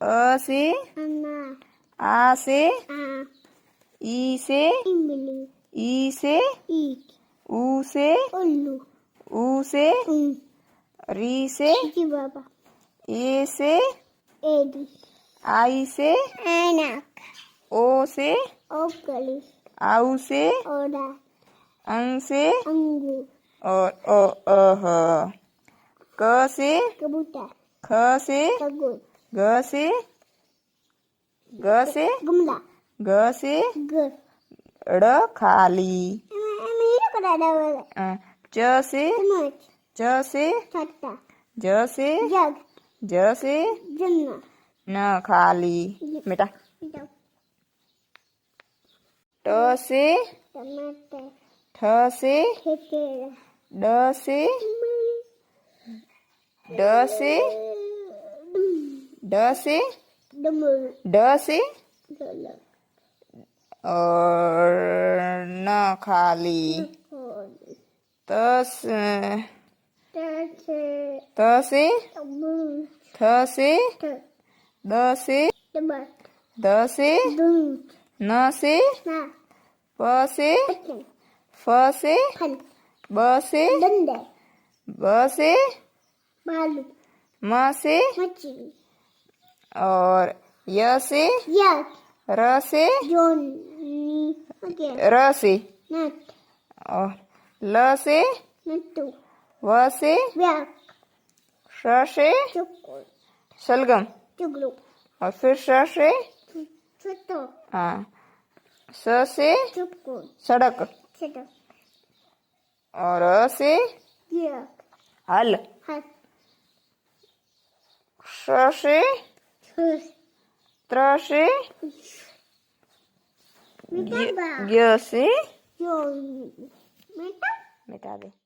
अ से अनार आ से आ ई से इमली ई से ईट ऊ से उल्लू ऊ से ऊं री से जी बाबा ए से एडी आई से ऐनक ओ से ओकली आउ से ओड़ा अंग से अंगूर और अह क से कबूतर ख से खरगोश ग से गुमला ग से ग ड़ खाली मेरा करा रहा च से चम्मच च से छत्ता ज से जग ज से जन्ना न खाली बेटा ट से टमाटर ठ से ठेकेरा ड से ड से ड से डमरू ड से ढोलक और न खाली त से त से थ से द से द से न से प से फ से ब से ब से बालू म से मछली और य से यक र से जोनी र से नट और ल से नट्टू व से व्याक श से चुकुल शलगम चुगलू और फिर श से छुट्टो हाँ स से चुकुल सड़क छटो और अ से यक हल हट श से छुस त्र से मिटा य से जोनी मिटा मिटा दे।